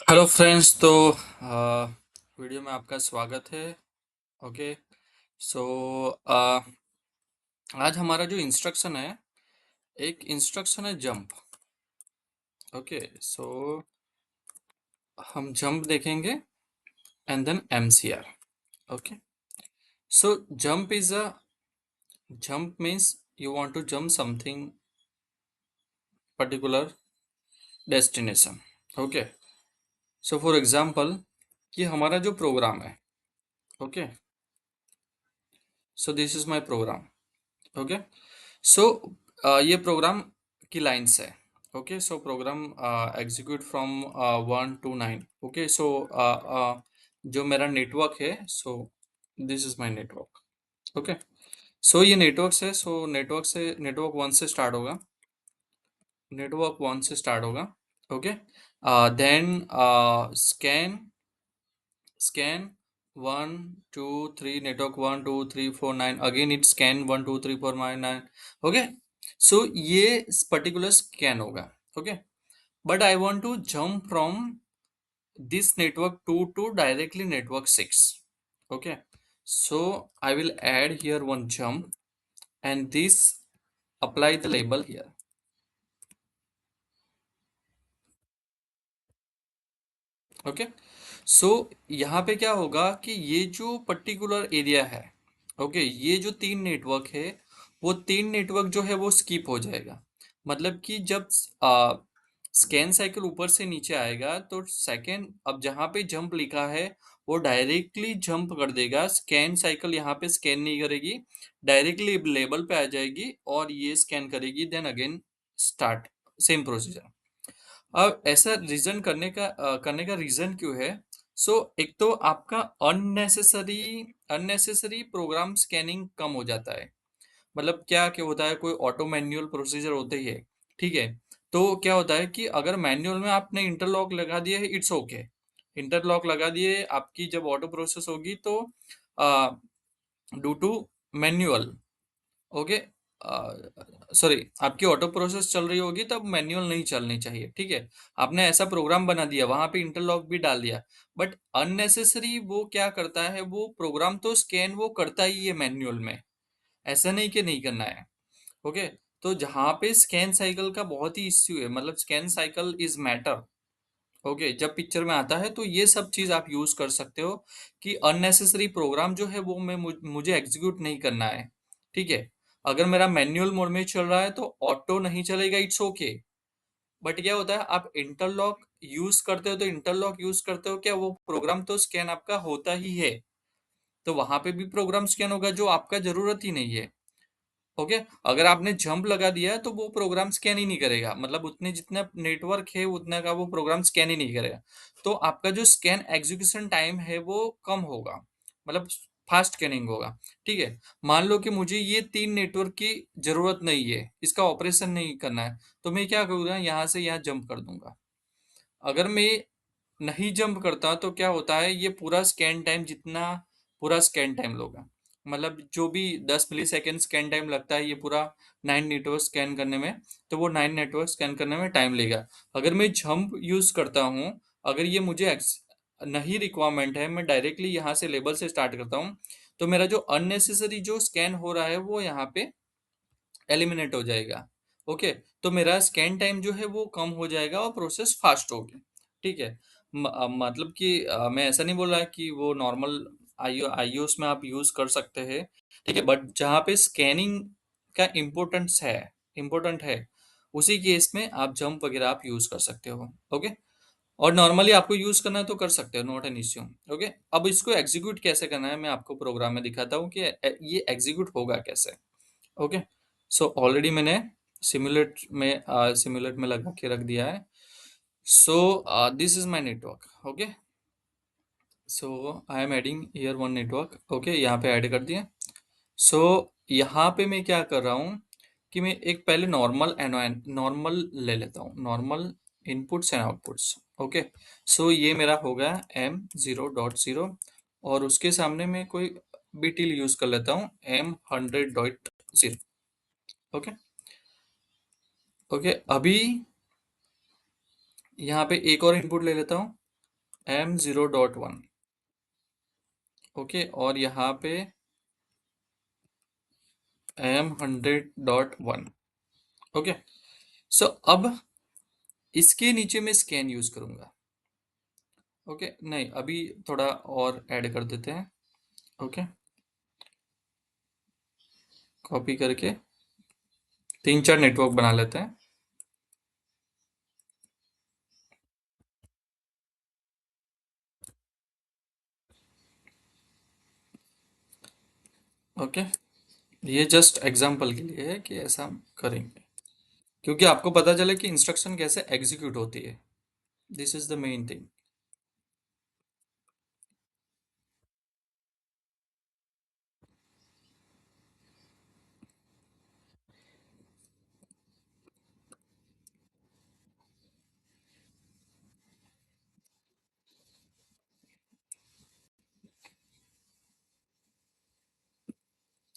Hello friends. तो video में आपका स्वागत है। ओके। सो आज हमारा जो इंस्ट्रक्शन है, एक इंस्ट्रक्शन है जंप। ओके। सो हम जंप देखेंगे and then MCR. Okay. So jump means you want to jump something particular destination. Okay. So for example, कि हमारा जो प्रोग्राम है। Okay. So this is my program. Okay. So ये program की lines है। Okay. So program execute from 1 to 9। Okay. So जो मेरा network है, so this is my network. Okay. So ये नेटवर्क से नेटवर्क वन से स्टार्ट होगा। Okay. Then scan scan 1 2 3, network 1 2 3 4 9, again it scan 1 2 3 4 9। Okay. So ये particular scan होगा। Okay. But I want to jump from this network 2 to directly network 6। Okay. So I will add here one jump and this apply the label here। Okay. So यहाँ पे क्या होगा कि ये जो particular area है, okay, ये जो 3 नेटवर्क है, वो 3 नेटवर्क जो है वो स्किप हो जाएगा। मतलब कि जब स्कैन साइकिल ऊपर से नीचे आएगा तो सेकेंड, अब जहाँ पे जंप लिखा है वो डायरेक्टली जंप कर देगा। स्कैन साइकिल यहाँ पे स्कैन नहीं करेगी, डायरेक्टली लेबल पे आ जाएगी और ये स्कैन करेगी, then again start same procedure. अब ऐसा रीजन करने का रीजन क्यों है? सो एक तो आपका अननेसेसरी अननेसेसरी प्रोग्राम स्कैनिंग कम हो जाता है। मतलब क्या क्या होता है, कोई ऑटो मैन्युअल प्रोसीजर होते ही है। ठीक है। तो क्या होता है कि अगर मैन्युअल में आपने इंटरलॉक लगा दिए है, इट्स ओके। इंटरलॉक लगा दिए, आपकी जब ऑटो प्रोसेस होगी तो due to manual. Okay. Sorry, आपकी ऑटो प्रोसेस चल रही होगी तब मैन्युअल नहीं चलनी चाहिए। ठीक है। आपने ऐसा प्रोग्राम बना दिया, वहां पे इंटरलॉक भी डाल दिया, बट अननेसेसरी वो क्या करता है, वो प्रोग्राम तो स्कैन वो करता ही है मैन्युअल में। ऐसा नहीं कि नहीं करना है। ओके। तो जहां पे स्कैन साइकिल का बहुत ही इश्यू है, मतलब scan cycle is matter. Okay. जब पिक्चर में आता है तो ये सब चीज आप यूज कर सकते हो कि अननेसेसरी प्रोग्राम जो है वो मुझे एग्जीक्यूट नहीं करना है। ठीक है। अगर मेरा मैन्युअल मोड में चल रहा है तो ऑटो नहीं चलेगा, इट्स ओके। बट क्या होता है, आप इंटरलॉक यूज करते हो क्या, वो प्रोग्राम तो स्कैन आपका होता ही है। तो वहां पे भी प्रोग्राम स्कैन होगा जो आपका जरूरत ही नहीं है। ओके। अगर आपने जंप लगा दिया है तो वो प्रोग्राम स्कैन ही नहीं करेगा, मतलब उतने जितना नेटवर्क है उतने का वो प्रोग्राम स्कैन ही नहीं करेगा। तो आपका जो स्कैन एग्जीक्यूशन टाइम है वो कम होगा, मतलब फास्ट स्कैनिंग होगा। ठीक है। मान लो कि मुझे ये 3 नेटवर्क की जरूरत नहीं है, इसका ऑपरेशन नहीं करना है, तो मैं क्या करूँगा, यहाँ से यहाँ जंप कर दूंगा। अगर मैं नहीं जंप करता तो क्या होता है, ये पूरा स्कैन टाइम लोगा, मतलब जो भी 10 मिली सेकेंड स्कैन टाइम लगता है ये पूरा 9 नेटवर्क स्कैन करने में, तो वो 9 नेटवर्क स्कैन करने में टाइम लेगा। अगर मैं जंप यूज करता हूँ, अगर ये नहीं रिक्वायरमेंट है, मैं डायरेक्टली यहाँ से लेबल से स्टार्ट करता हूँ, तो मेरा जो अननेसेसरी जो स्कैन हो रहा है वो यहाँ पे एलिमिनेट हो जाएगा। ओके। तो मेरा स्कैन टाइम जो है वो कम हो जाएगा और प्रोसेस फास्ट होगी। ठीक है। मतलब कि मैं ऐसा नहीं बोल रहा कि वो नॉर्मल आईओएस में आप यूज कर सकते हैं। ठीक है। बट जहाँ पे स्कैनिंग का इम्पोर्टेंट है, उसी केस में आप जंप वगैरह आप यूज कर सकते हो। ओके। और नॉर्मली आपको यूज करना है तो कर सकते हो, नॉट एन इश्यू। ओके। अब इसको एग्जीक्यूट कैसे करना है मैं आपको प्रोग्राम में दिखाता हूँ कि ये एग्जीक्यूट होगा कैसे। ओके। सो ऑलरेडी मैंने सिमुलेट में लगा के रख दिया है। So this is my network. Okay. So I am adding here one network. Okay, यहाँ पे ऐड कर दिया। सो यहाँ पे मैं क्या कर रहा हूँ कि मैं एक पहले नॉर्मल ले लेता हूँ, normal inputs and outputs. Okay. So ये मेरा हो गया M0.0, और उसके सामने मैं कोई बीटील यूज कर लेता हूँ M100.0। ओके। ओके। अभी यहाँ पे एक और इनपुट ले लेता हूँ, M0.1, ओके, और यहाँ पे M100.1, ओके। सो अब इसके नीचे मैं स्कैन यूज करूंगा, ओके। नहीं, अभी थोड़ा और ऐड कर देते हैं, ओके। कॉपी करके 3-4 नेटवर्क बना लेते हैं, ओके। ये जस्ट एग्जांपल के लिए है कि ऐसा हम करेंगे, क्योंकि आपको पता चले कि इंस्ट्रक्शन कैसे एग्जीक्यूट होती है। This is the main thing.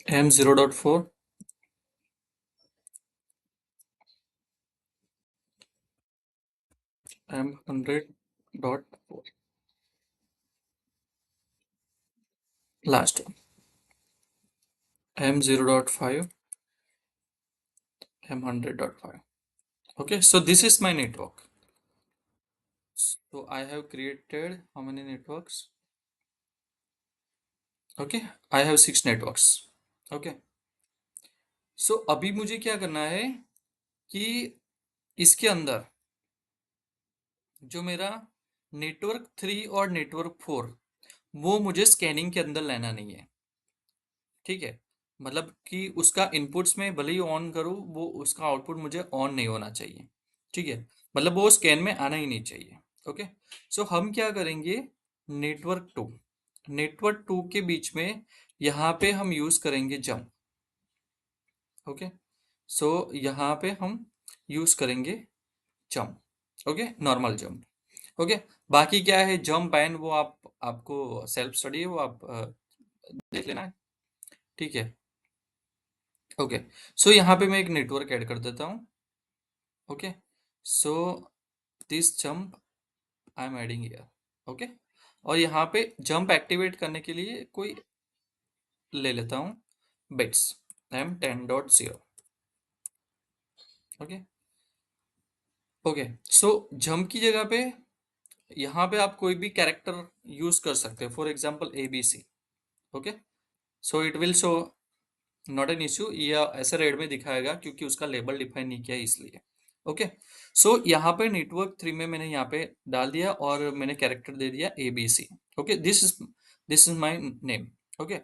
M0.4, M100.4, last M0.5, M100.5, okay. So this is my network. So I have created how many networks? Okay, I have 6 networks. Okay. So अभी मुझे क्या करना है कि इसके अंदर जो मेरा नेटवर्क 3 और नेटवर्क 4, वो मुझे स्कैनिंग के अंदर लेना नहीं है, ठीक है। मतलब कि उसका इनपुट्स में भले ही ऑन करूँ, वो उसका आउटपुट मुझे ऑन नहीं होना चाहिए, ठीक है। मतलब वो स्कैन में आना ही नहीं चाहिए, ओके। सो हम क्या करेंगे, नेटवर्क 2 के बीच में यहाँ पे हम यूज करेंगे जंप, ओके। सो यहाँ पे हम यूज करेंगे jump, okay, normal jump, okay. बाकी क्या है जंप एंड वो आपको सेल्फ स्टडी है, वो आप देख लेना है, ठीक है, ओके। सो यहाँ पे मैं एक नेटवर्क ऐड कर देता हूँ, okay. So this jump I am adding here, okay. और यहाँ पे जंप एक्टिवेट करने के लिए कोई ले लेता हूँ bits M10.0, okay, okay. So jump की जगह पे यहाँ पे आप कोई भी कैरेक्टर यूज कर सकते हैं, for example ABC, okay. So it will show not an issue, या ऐसे रेड में दिखाएगा क्योंकि उसका लेबल डिफाइन नहीं किया है इसलिए, ओके। सो यहाँ पे नेटवर्क 3 में मैंने यहाँ पे डाल दिया और मैंने कैरेक्टर दे दिया ABC, okay. This is my name, okay.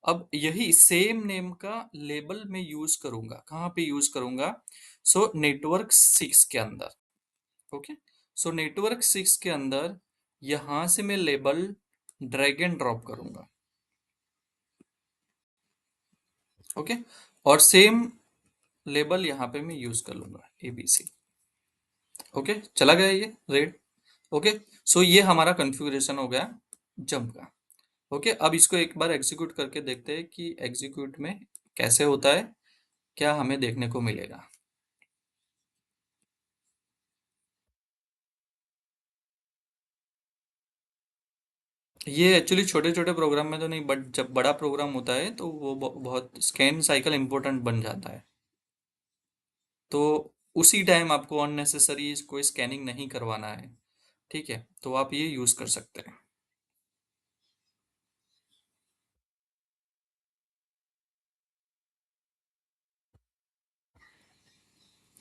अब यही सेम नेम का लेबल मैं यूज करूंगा, कहाँ पे यूज करूंगा, सो नेटवर्क 6 के अंदर, ओके। सो नेटवर्क 6 के अंदर यहां से मैं लेबल ड्रैग एंड ड्रॉप करूंगा, ओके। और सेम लेबल यहाँ पे मैं यूज कर लूंगा ABC, ओके। चला गया ये रेड, ओके। सो ये हमारा कॉन्फ़िगरेशन हो गया जंप का, ओके। अब इसको एक बार एग्जीक्यूट करके देखते हैं कि एग्जीक्यूट में कैसे होता है, क्या हमें देखने को मिलेगा। ये एक्चुअली छोटे छोटे प्रोग्राम में तो नहीं, बट जब बड़ा प्रोग्राम होता है तो वो बहुत स्कैन साइकिल इंपॉर्टेंट बन जाता है, तो उसी टाइम आपको अननेसेसरी कोई स्कैनिंग नहीं करवाना है, ठीक है, तो आप ये यूज कर सकते हैं।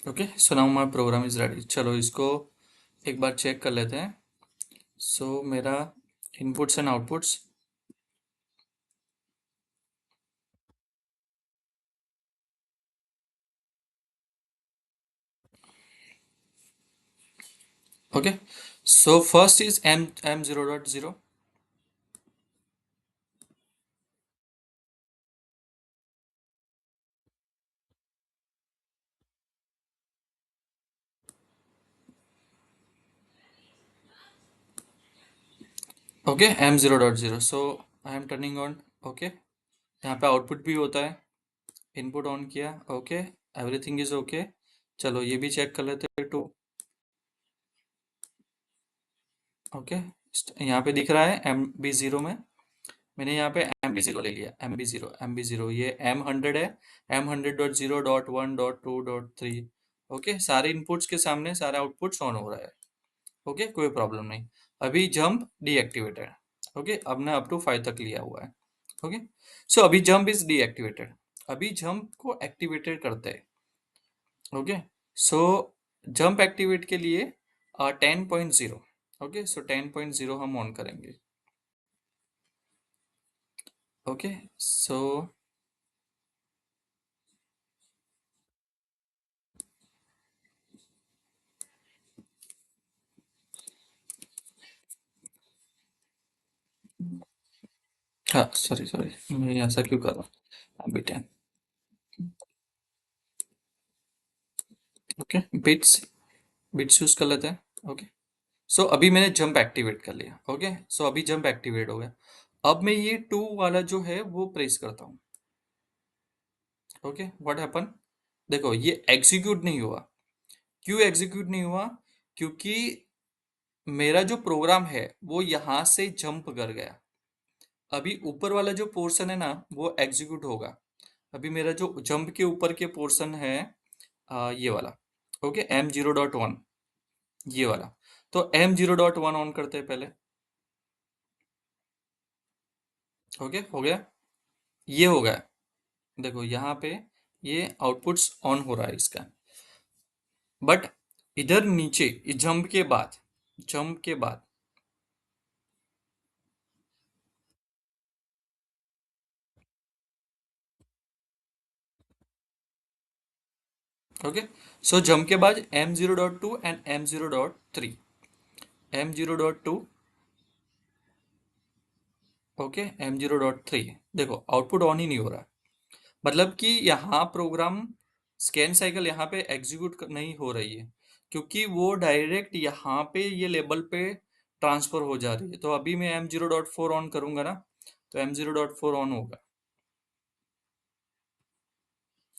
Okay, so now my program is ready. चलो इसको एक बार चेक कर लेते हैं। सो मेरा inputs and outputs, okay. So first is M0.0, okay, M0.0। So I am turning on, okay. यहाँ पे आउटपुट भी होता है, इनपुट ऑन किया, ओके, एवरीथिंग इज ओके। चलो ये भी चेक कर लेते हैं टू, ओके। यहाँ पे दिख रहा है MB0 में, मैंने यहाँ पे MB0 ले लिया, MB0 ये M100 है, M100.0.1.2.3। ओके, सारे इनपुट्स के सामने सारा आउटपुट्स ऑन हो रहा है। ओके, कोई प्रॉब्लम नहीं। अभी जंप डीएक्टिवेटेड। ओके, अब ने अप टू 5 तक लिया हुआ है। ओके, सो अभी जंप इज डीएक्टिवेटेड। अभी जंप को एक्टिवेटेड करते हैं। ओके, सो जंप एक्टिवेट के लिए 10.0। ओके, सो 10.0 हम ऑन करेंगे। ओके, सो हाँ, सॉरी सॉरी, मैं ऐसा क्यों कर रहा हूँ। अभी 10। ओके, बिट्स बिट्स यूज कर लेते हैं। ओके, सो अभी मैंने जंप एक्टिवेट कर लिया। ओके, सो अभी जंप एक्टिवेट हो गया। अब मैं ये 2 वाला जो है वो प्रेस करता हूँ। ओके, व्हाट हैपन, देखो ये एग्जीक्यूट नहीं हुआ। क्यों एग्जीक्यूट नहीं हुआ? क्योंकि मेरा जो प्रोग्राम है वो यहाँ से जंप कर गया। अभी ऊपर वाला जो पोर्शन है ना वो एग्जीक्यूट होगा। अभी मेरा जो जंप के ऊपर के पोर्शन है ये वाला। ओके, M0.1 ये वाला। तो M0.1 ऑन करते हैं पहले। ओके, हो गया, ये हो गया। देखो यहाँ पे ये आउटपुट्स ऑन हो रहा है इसका। बट इधर नीचे जंप के बाद ओके, सो जंप के बाद M0.2 and M0.3। M0.2 okay, M0.3 देखो आउटपुट ऑन ही नहीं हो रहा। मतलब कि यहाँ प्रोग्राम स्कैन साइकिल यहाँ पे एग्जीक्यूट नहीं हो रही है, क्योंकि वो डायरेक्ट यहाँ पे ये लेबल पे ट्रांसफर हो जा रही है। तो अभी मैं M0.4 ऑन करूंगा ना, तो M0.4 ऑन होगा।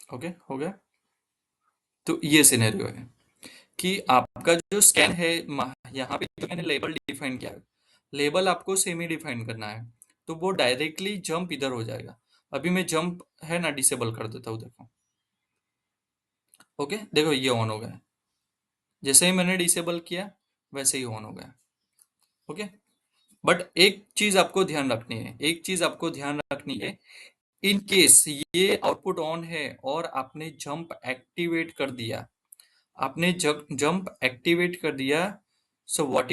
ओके, हो गया। तो ये सिनेरियो है कि आपका जो स्कैन है, यहाँ पे जो मैंने लेबल डिफाइन किया है, लेबल आपको सेमी डिफाइन करना है, तो वो डायरेक्टली जंप इधर हो जाएगा। अभी मैं जंप है ना डिसेबल कर देता हूँ, देखो। ओके, देखो ये ऑन हो गया। जैसे ही मैंने डिसेबल किया वैसे ही ऑन हो गया। ओके, बट एक चीज आपको ध्यान रखनी है। इन केस ये आउटपुट ऑन है और आपने जंप एक्टिवेट कर दिया, आपने जब जंप एक्टिवेट कर दिया, so what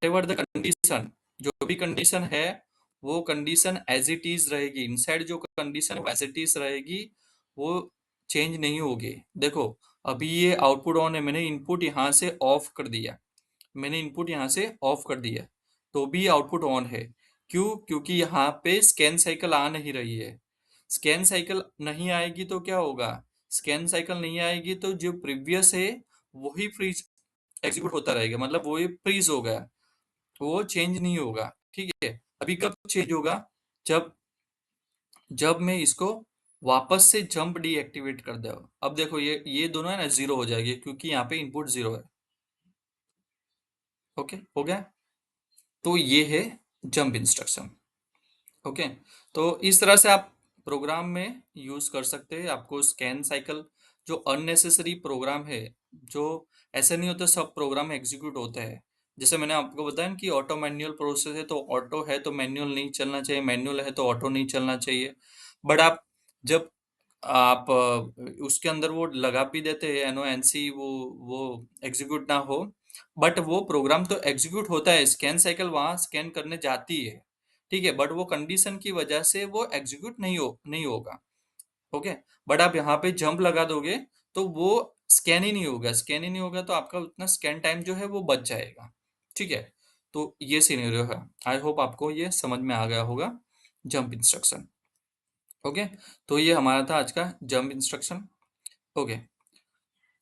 ever the condition, जो भी कंडीशन है वो कंडीशन एज इट इज रहेगी। इनसाइड जो कंडीशन एज इट इज रहेगी, वो चेंज नहीं होगी। देखो अभी ये आउटपुट ऑन है, मैंने इनपुट यहाँ से ऑफ कर दिया, तो भी आउटपुट ऑन है। क्यों? क्योंकि यहाँ पे स्कैन साइकिल आ नहीं रही है। स्कैन साइकिल नहीं आएगी तो क्या होगा? स्कैन साइकिल नहीं आएगी तो जो प्रीवियस है वही फ्रीज एग्जीक्यूट होता रहेगा, मतलब वो फ्रीज होगा, वो चेंज नहीं होगा। ठीक है, अभी कब चेंज होगा? जब जब मैं इसको वापस से जंप डीएक्टिवेट कर दो। अब देखो ये दोनों है ना जीरो हो जाएगी, क्योंकि यहाँ पे इनपुट जीरो है। ओके, हो गया। तो ये है जंप इंस्ट्रक्शन। ओके, तो इस तरह से आप प्रोग्राम में यूज कर सकते हैं। आपको स्कैन साइकिल जो अननेसेसरी प्रोग्राम है, जो ऐसा नहीं होता सब प्रोग्राम एग्जीक्यूट होते हैं। जैसे मैंने आपको बताया ना कि ऑटो मैनुअल प्रोसेस है, तो ऑटो है तो मैनुअल नहीं चलना चाहिए, मैनुअल है तो ऑटो नहीं चलना चाहिए। बट आप जब आप उसके अंदर वो लगा भी देते हैं NONC, वो एग्जीक्यूट ना हो, बट वो प्रोग्राम तो एग्जीक्यूट होता है, स्कैन साइकिल वहां स्कैन करने जाती है। ठीक है, बट वो कंडीशन की वजह से वो एग्जीक्यूट नहीं होगा। ओके, बट आप यहाँ पे जंप लगा दोगे तो वो स्कैन ही नहीं होगा, तो आपका उतना स्कैन टाइम जो है वो बच जाएगा। ठीक है, तो ये सिनेरियो है। आई होप आपको ये समझ में आ गया होगा जंप इंस्ट्रक्शन। ओके, तो ये हमारा था आज का जंप इंस्ट्रक्शन। ओके,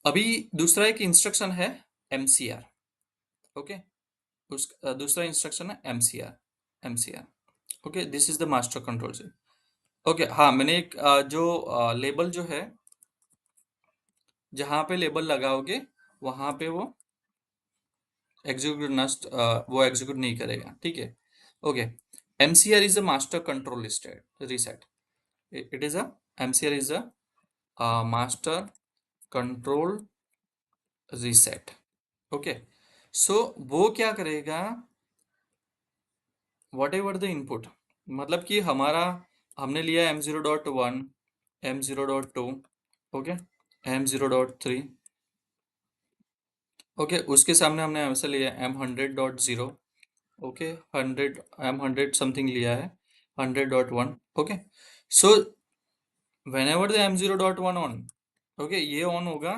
अभी दूसरा एक इंस्ट्रक्शन है MCR। ओके, दूसरा इंस्ट्रक्शन है MCR। Okay, this is the master control से। ओके, हाँ, मैंने एक जो लेबल जो है, जहाँ पे लेबल लगाओगे वहां पे वो एग्जीक्यूट नस्ट वो एग्जीक्यूट नहीं करेगा, ठीक है। Okay, MCR is a master control reset. It is a MCR is a master control reset. Okay, so वो क्या करेगा, वॉट एवर द इनपुट, मतलब कि हमारा हमने लिया M0.1, M0.2, okay, M0.3, okay, उसके सामने हमने ऐसे लिया M100.0, ओके, 100 समथिंग लिया है, 100.1, okay. So when ever the M0.1 on, okay, ये ऑन होगा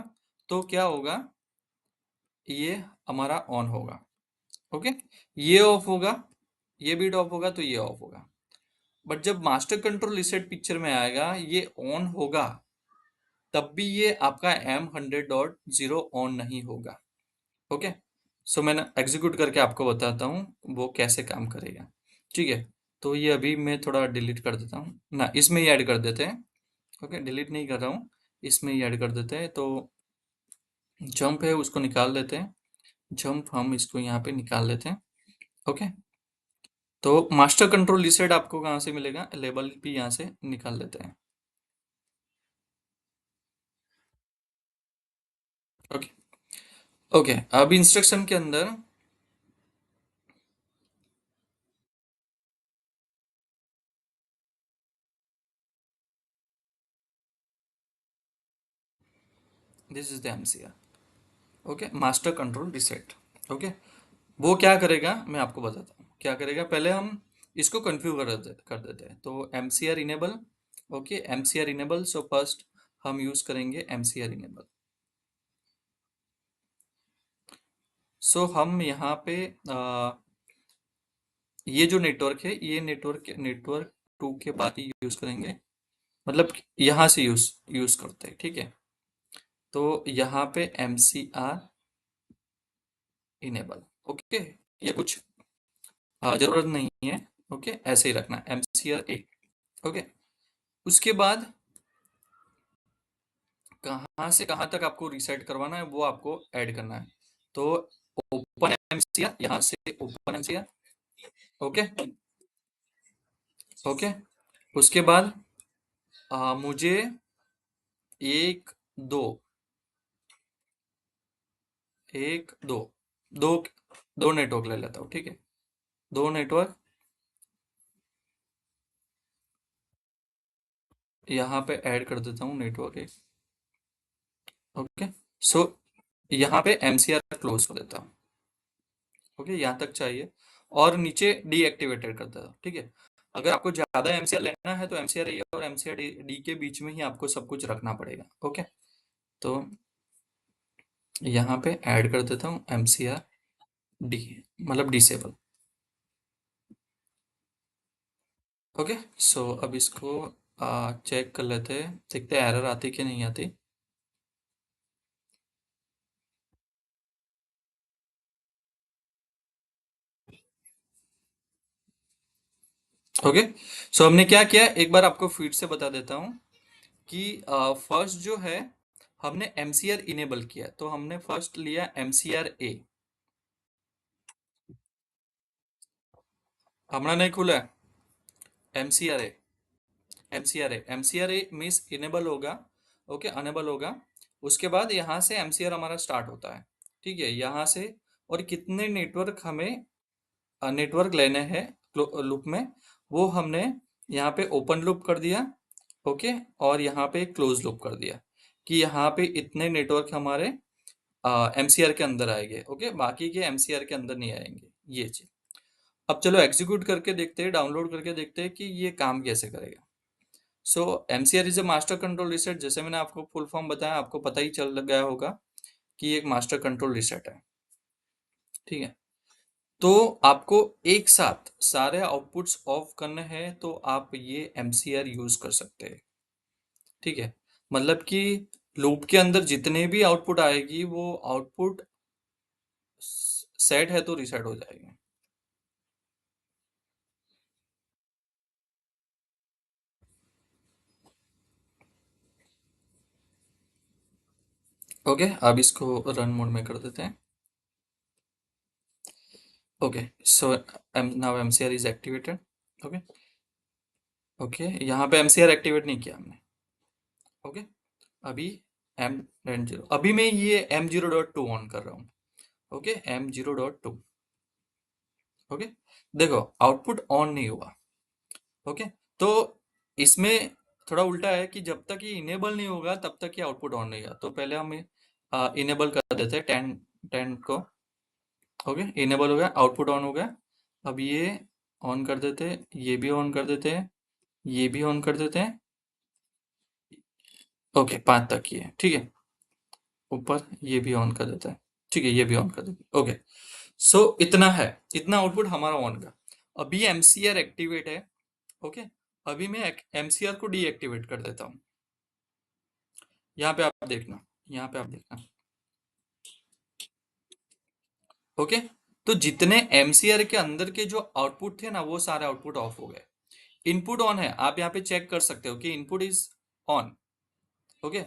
तो क्या होगा, ये हमारा ऑन होगा, ओके। ये ऑफ होगा, ये बीट ऑफ होगा तो ये ऑफ होगा। बट जब मास्टर कंट्रोल रीसेट पिक्चर में आएगा, ये ऑन होगा, तब भी ये आपका M100.0 ऑन नहीं होगा, ओके। सो मैंने एग्जीक्यूट करके आपको बताता हूँ वो कैसे काम करेगा, ठीक है। तो ये अभी मैं थोड़ा डिलीट कर देता हूँ ना, इसमें ही ऐड कर देते हैं, ओके, डिलीट नहीं कर रहा हूँ, इसमें ही ऐड कर देते हैं। तो जंप है उसको निकाल देते हैं, जंप हम इसको यहाँ पे निकाल लेते हैं, ओके। तो मास्टर कंट्रोल रीसेट आपको कहाँ से मिलेगा, लेबल भी यहाँ से निकाल लेते हैं, ओके। ओके, अब इंस्ट्रक्शन के अंदर this is the MCR, okay, master control reset, okay. वो क्या करेगा मैं आपको बताता हूँ क्या करेगा। पहले हम इसको कन्फ्यूगर कर देते हैं, तो M C R enable, okay, M C R enable. So first हम यूज करेंगे M C R enable. So हम यहाँ पे ये जो नेटवर्क है, ये नेटवर्क टू के बाद ही यूज करेंगे, मतलब यहाँ से यूज करते हैं, ठीक है। तो यहाँ पे M C R enable, okay, ये कुछ जरूरत नहीं है, ओके, ऐसे ही रखना M C R A, okay. उसके बाद कहाँ से कहाँ तक आपको रीसेट करवाना है वो आपको ऐड करना है। तो ओपन एमसीआर, यहाँ से ओपन एमसीआर, ओके, ओके। उसके बाद मुझे एक दो, एक दो, दो दो नेटवर्क ले लेता हूँ, ठीक है, दो नेटवर्क यहाँ पे ऐड कर देता हूँ, नेटवर्क एक, ओके। सो यहाँ पे एमसीआर क्लोज कर देता हूँ, ओके, यहाँ तक चाहिए, और नीचे डीएक्टिवेटेड कर देता हूँ, ठीक है। अगर आपको ज्यादा एमसीआर लेना है तो एमसीआर ए और एमसीआर डी के बीच में ही आपको सब कुछ रखना पड़ेगा, ओके। तो यहाँ पे ऐड कर देता हूँ एमसीआर डी, मतलब डिसेबल, ओके। सो अब इसको चेक कर लेते हैं, देखते हैं एरर आती कि नहीं आती। ओके, सो हमने क्या किया, एक बार आपको फिर से बता देता हूँ कि फर्स्ट जो है हमने एमसीआर इनेबल किया, तो हमने फर्स्ट लिया एमसीआर ए, हमारा नहीं खुला है एमसीआर ए, एमसीआर ए मीन्स इनेबल होगा, ओके, अनेबल होगा। उसके बाद यहाँ से एमसीआर हमारा स्टार्ट होता है, ठीक है, यहाँ से। और कितने नेटवर्क हमें नेटवर्क लेने हैं लूप में, वो हमने यहाँ पे ओपन लूप कर दिया, ओके, और यहाँ पे क्लोज लूप कर दिया कि यहाँ पे इतने नेटवर्क हमारे एमसीआर के अंदर आएंगे, ओके, बाकी के एमसीआर के अंदर नहीं आएंगे, ये चीज। अब चलो एग्जीक्यूट करके देखते हैं, डाउनलोड करके देखते हैं कि ये काम कैसे करेगा। So MCR is a master control reset, जैसे मैंने आपको फुल फॉर्म बताया, आपको पता ही चल गया होगा कि ये एक मास्टर कंट्रोल रीसेट है, ठीक है। तो आपको एक साथ सारे आउटपुट्स ऑफ करने हैं तो आप ये एमसीआर यूज कर सकते हैं, ठीक है। मतलब कि लूप के अंदर जितने भी आउटपुट आएगी वो आउटपुट सेट है तो रीसेट हो जाएगी, ओके। अब इसको रन मोड में कर देते हैं, okay, so now MCR is activated. Okay, okay, यहाँ पे एमसीआर एक्टिवेट नहीं किया हमने। ओके, अभी एम एम जीरो, अभी मैं ये M0.2 ऑन कर रहा हूँ। Okay, M0.2। ओके, देखो आउटपुट ऑन नहीं हुआ। ओके, तो इसमें थोड़ा उल्टा है कि जब तक ये इनेबल नहीं होगा तब तक ये आउटपुट ऑन नहीं होगा। तो पहले हम इनेबल कर देते हैं 10 को। ओके, इनेबल हो गया, आउटपुट ऑन हो गया। अब ये ऑन कर देते हैं, ये भी ऑन कर देते हैं, ये भी ऑन कर देते हैं। ओके, 5 तक ये ठीक है। ऊपर ये भी ऑन कर देता है, ठीक है, ये भी ऑन कर देते हैं। ओके, सो इतना है, इतना आउटपुट हमारा ऑन का। अभी एमसीआर एक्टिवेट है। ओके, अभी मैं एमसीआर को डीएक्टिवेट कर देता हूँ। यहाँ पे आप देखना, यहाँ पे आप देखना। ओके, तो जितने एमसीआर के अंदर के जो आउटपुट थे ना, वो सारे आउटपुट ऑफ हो गए। इनपुट ऑन है, आप यहाँ पे चेक कर सकते हो कि इनपुट इज ऑन। ओके,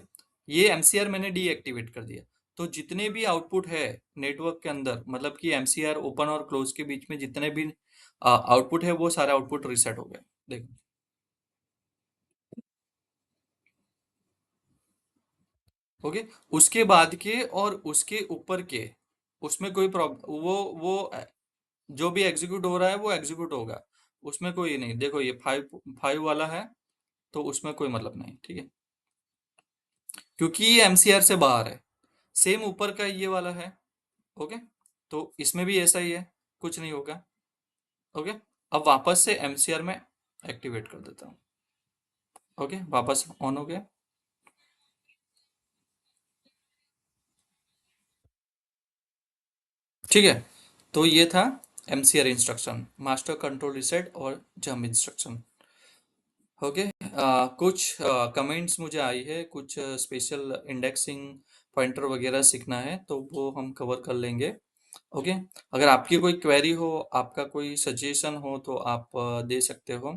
ये एमसीआर मैंने डीएक्टिवेट कर दिया। तो जितने भी आउटपुट है नेटवर्क के अंदर, मतलब कि एमसीआर ओपन और क्लोज के बीच में जितने भी आउटपुट है, वो सारे आउटपुट रिसेट हो गए। देखो, ओके, उसके बाद के और उसके ऊपर के, उसमें कोई प्रॉब्लम, वो जो भी एग्जीक्यूट हो रहा है वो एग्जीक्यूट होगा, उसमें कोई नहीं। देखो ये 5 वाला है, तो उसमें कोई मतलब नहीं, ठीक है, क्योंकि ये एमसीआर से बाहर है। सेम ऊपर का ये वाला है। ओके, तो इसमें भी ऐसा ही है, कुछ नहीं होगा। ओके, अब वापस से एमसीआर में एक्टिवेट कर देता हूँ। ओके, वापस ऑन हो गया। ठीक है, तो ये था MCR instruction, master control reset और जंप इंस्ट्रक्शन। ओके, कुछ कमेंट्स मुझे आई है, कुछ स्पेशल इंडेक्सिंग पॉइंटर वगैरह सीखना है, तो वो हम कवर कर लेंगे। ओके, अगर आपकी कोई क्वेरी हो, आपका कोई सजेशन हो, तो आप दे सकते हो।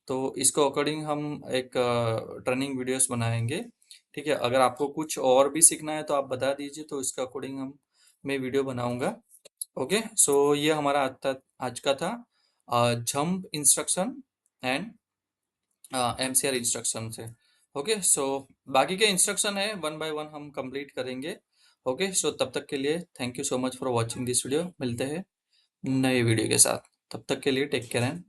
तो इसको अकॉर्डिंग हम एक ट्रेनिंग वीडियोस बनाएंगे। ठीक है, अगर आपको कुछ और भी सीखना है तो आप बता दीजिए, तो इसके अकॉर्डिंग मैं वीडियो बनाऊंगा। ओके, सो ये हमारा आज का था jump instruction and MCR instruction से। ओके, सो बाकी के इंस्ट्रक्शन है वन बाय वन हम कंप्लीट करेंगे। ओके, सो तब तक के लिए thank you so much for watching this video. मिलते हैं नए वीडियो के साथ, तब तक के लिए टेक केयर एंड